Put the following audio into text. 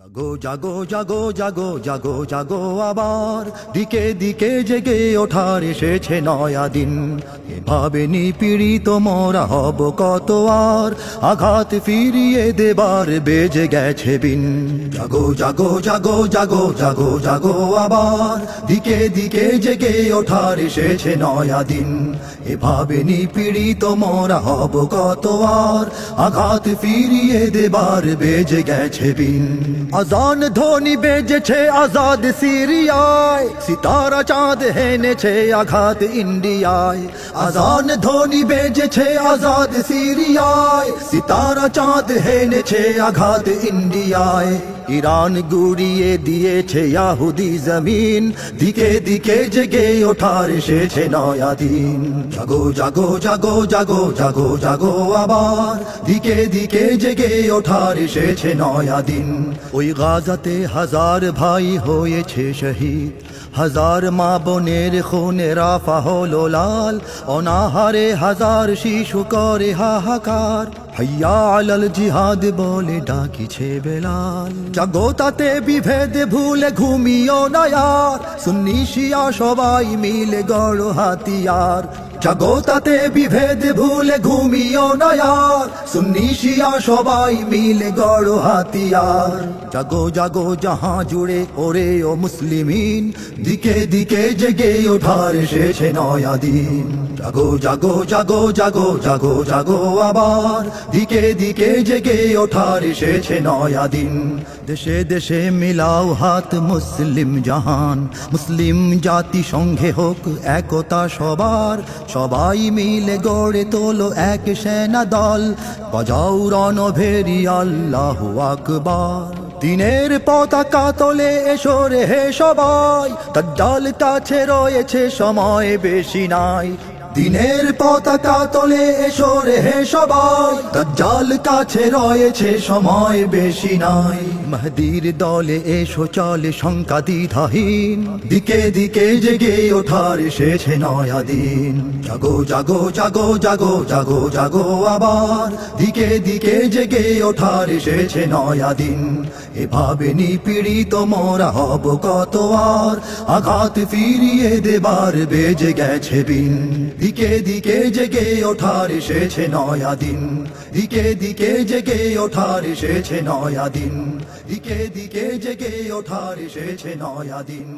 জাগো জাগো জাগো জাগো জাগো জাগো আবার দিকে দিকে জেগে ওঠার এসেছে নয়া দিন। এভাবে নিপীড়িত মোরা হব কত আর, আঘাত ফিরিয়ে দেবার বেজে গেছে বিন। জাগো জাগো জাগো জাগো জাগো জাগো আবার দিকে দিকে জেগে ওঠার এসেছে নয়া দিন। এভাবে নিপীড়িত মোরা হব কত আর, আঘাত ফিরিয়ে দেবার বেজে গেছে বিন। আজান ধ্বনি বেজেছে আজাদ সিরিয়ায়, সিতারা চাঁদ হেনেছে আঘাত ইন্ডিয়ায়। আজান ধ্বনি বেজেছে আজাদ সিরিয়ায়, সিতারা চাঁদ হেনেছে আঘাত ইন্ডিয়ায়। ইরান গুড়িয়ে দিয়েছে ইয়াহুদি জমিন, দিকে দিকে জেগে ওঠার এসেছে নয়া দিন। জাগো জাগো জাগো জাগো জাগো জাগো আবার দিকে দিকে জেগে ওঠার এসেছে নয়া দিন। ওই গাজাতে হাজার ভাই হয়েছে শহীদ, হাজার মা বোনের খুনে রাফা হলো লাল। অনাহারে হাজার শিশু করে হাহাকার, হাইয়া আলাল জিহাদ বলে ডাকিছে বেলাল। জাগো তাতে বিভেদ ভুলে ঘুমিও না ইয়ার, সুন্নি শিয়া সবাই মিলে গড়ো হাতিয়ার। জাগো তাতে বিভেদ ভুলে ঘুমিও না ইয়ার, সুন্নি শিয়া সবাই মিলে গড়ো হাতিয়ার। জাগো জাগো জাহাঁ জুড়ে ওরে ও মুসলিমিন, দিকে দিকে জেগে ওঠার এসেছে নয়া দিন। জাগো জাগো জাগো জাগো জাগো জাগো আবার দিকে দিকে জেগে ওঠার এসেছে নয়া দিন। দেশে দেশে মিলাও হাত মুসলিম জাহান, মুসলিম জাতি সঙ্গে হোক একতা সবার। সবাই মিলে গড়ে তোলো এক সেনা দল, বাজাও রণভেরি আল্লাহু আকবার। দিনের পতাকা তোলে এসো রে হে সবাই, দাজ্জাল কাছে রয়েছে সময় বেশি নাই। দিনের পতাকা তোলে এসো রে হে সবাই, দাজ্জাল কাছে রয়েছে সময় বেশি নাই। মেহেদীর দলে এসো চলে শঙ্কা দ্বিধাহীন, দিকে দিকে জেগে ওঠার এসেছে নয়া দিন। জাগো জাগো জাগো জাগো জাগো জাগো আবার দিকে দিকে জেগে ওঠার এসেছে নয়া দিন। এভাবে নিপীড়িত মোরা হব কত আর, আঘাত ফিরিয়ে দেবার বেজে গেছে বিন। দিকে দিকে জেগে ওঠার এসেছে নয়া দিন, দিকে দিকে জেগে ওঠার এসেছে নয়া দিন, দিকে দিকে জেগে ওঠার এসেছে নয়া দিন।